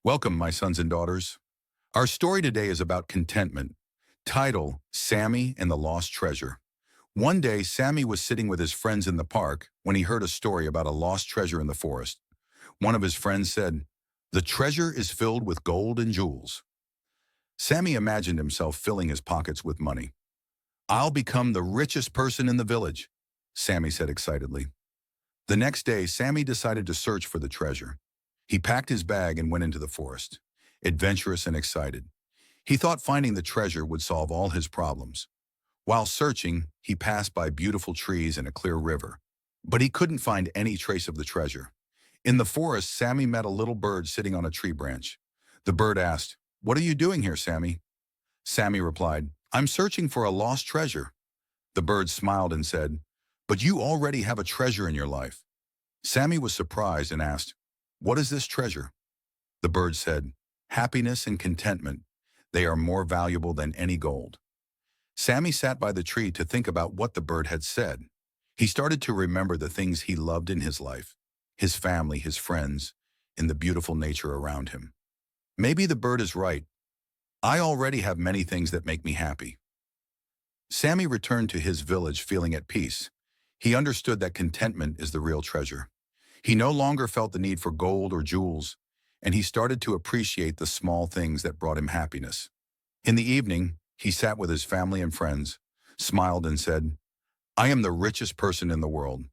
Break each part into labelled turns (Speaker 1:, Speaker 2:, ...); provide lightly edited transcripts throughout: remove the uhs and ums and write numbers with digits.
Speaker 1: Welcome, my sons and daughters. Our story today is about contentment. Title, Sammy and the Lost Treasure. One day, Sammy was sitting with his friends in the park when he heard a story about a lost treasure in the forest. One of his friends said, "The treasure is filled with gold and jewels." Sammy imagined himself filling his pockets with money. "I'll become the richest person in the village," Sammy said excitedly. The next day, Sammy decided to search for the treasure. He packed his bag and went into the forest, adventurous and excited. He thought finding the treasure would solve all his problems. While searching, he passed by beautiful trees and a clear river, but he couldn't find any trace of the treasure. In the forest, Sammy met a little bird sitting on a tree branch. The bird asked, "What are you doing here, Sammy?" Sammy replied, "I'm searching for a lost treasure." The bird smiled and said, "But you already have a treasure in your life." Sammy was surprised and asked, "What is this treasure?" The bird said, "Happiness and contentment. They are more valuable than any gold." Sammy sat by the tree to think about what the bird had said. He started to remember the things he loved in his life, his family, his friends, and the beautiful nature around him. Maybe the bird is right. I already have many things that make me happy. Sammy returned to his village feeling at peace. He understood that contentment is the real treasure. He no longer felt the need for gold or jewels, and he started to appreciate the small things that brought him happiness. In the evening, he sat with his family and friends, smiled and said, "I am the richest person in the world."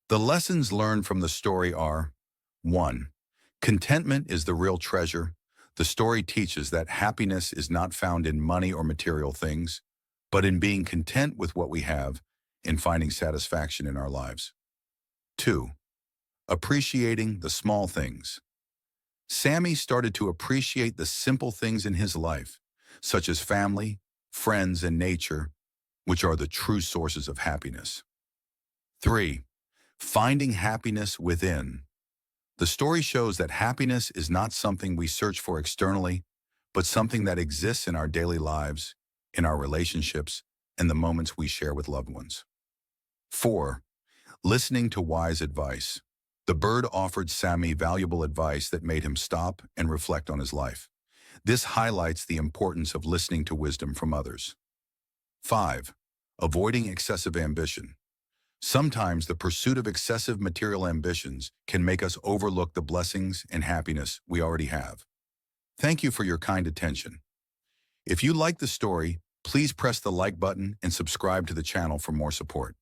Speaker 1: The lessons learned from the story are: 1. Contentment is the real treasure. The story teaches that happiness is not found in money or material things, but in being content with what we have and finding satisfaction in our lives. 2. Appreciating the small things. Sammy started to appreciate the simple things in his life, such as family, friends, and nature, which are the true sources of happiness. 3. Finding happiness within. The story shows that happiness is not something we search for externally, but something that exists in our daily lives, in our relationships, and the moments we share with loved ones. 4. Listening to wise advice. The bird offered Sammy valuable advice that made him stop and reflect on his life. This highlights the importance of listening to wisdom from others. 5. Avoiding excessive ambition. Sometimes the pursuit of excessive material ambitions can make us overlook the blessings and happiness we already have. Thank you for your kind attention. If you like the story, please press the like button and subscribe to the channel for more support.